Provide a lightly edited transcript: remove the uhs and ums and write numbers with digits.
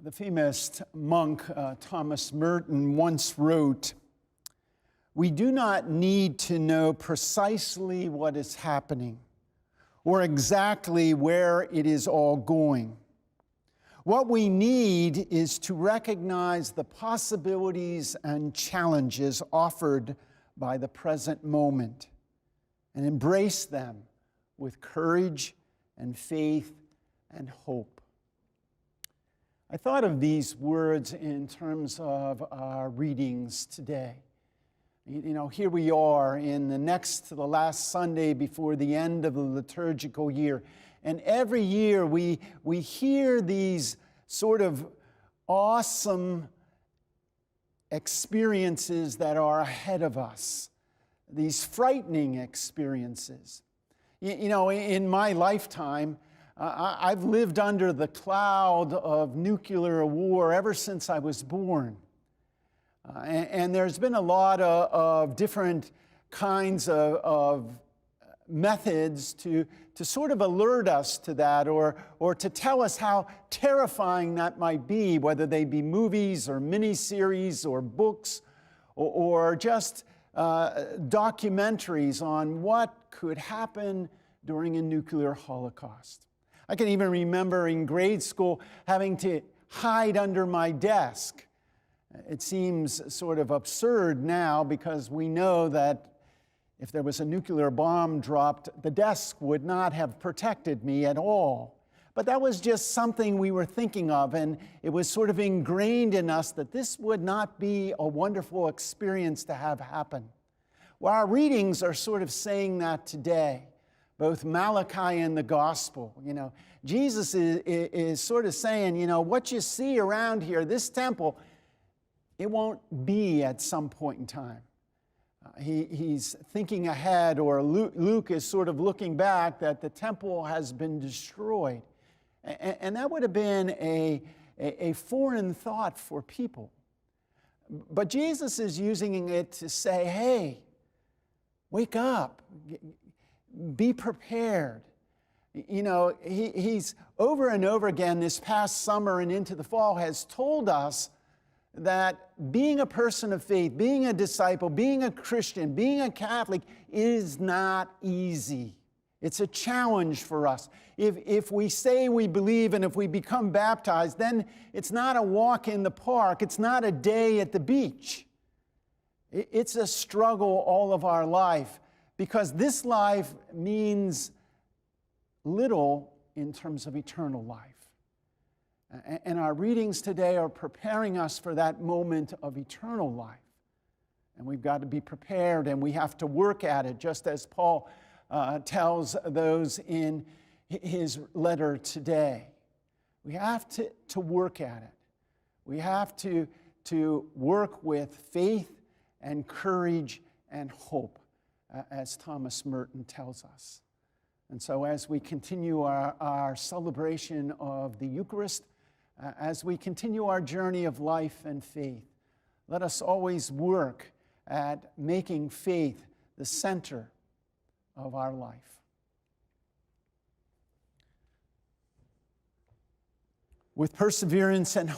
The famous monk Thomas Merton once wrote, "We do not need to know precisely what is happening or exactly where it is all going. What we need is to recognize the possibilities and challenges offered by the present moment and embrace them with courage and faith and hope." I thought of these words in terms of our readings today. You know, here we are in the next to the last Sunday before the end of the liturgical year. And every year we hear these sort of awesome experiences that are ahead of us, these frightening experiences. You know, in my lifetime, I've lived under the cloud of nuclear war ever since I was born. And there's been a lot of different kinds of methods to sort of alert us to that or to tell us how terrifying that might be, whether they be movies or miniseries or books or just documentaries on what could happen during a nuclear holocaust. I can even remember in grade school having to hide under my desk. It seems sort of absurd now because we know that if there was a nuclear bomb dropped, the desk would not have protected me at all. But that was just something we were thinking of, and it was sort of ingrained in us that this would not be a wonderful experience to have happen. Well, our readings are sort of saying that today. Both Malachi and the gospel, you know, Jesus is sort of saying, you know, what you see around here, this temple, it won't be at some point in time. He's thinking ahead, or Luke is sort of looking back that the temple has been destroyed. And that would have been a foreign thought for people. But Jesus is using it to say, hey, wake up. Be prepared. You know, he's over and over again this past summer and into the fall has told us that being a person of faith, being a disciple, being a Christian, being a Catholic is not easy. It's a challenge for us. If we say we believe and if we become baptized, then it's not a walk in the park. It's not a day at the beach. It's a struggle all of our life. Because this life means little in terms of eternal life. And our readings today are preparing us for that moment of eternal life. And we've got to be prepared and we have to work at it, just as Paul tells those in his letter today. We have to work at it. We have to work with faith and courage and hope, as Thomas Merton tells us. And so as we continue our celebration of the Eucharist, as we continue our journey of life and faith, let us always work at making faith the center of our life. With perseverance and hope,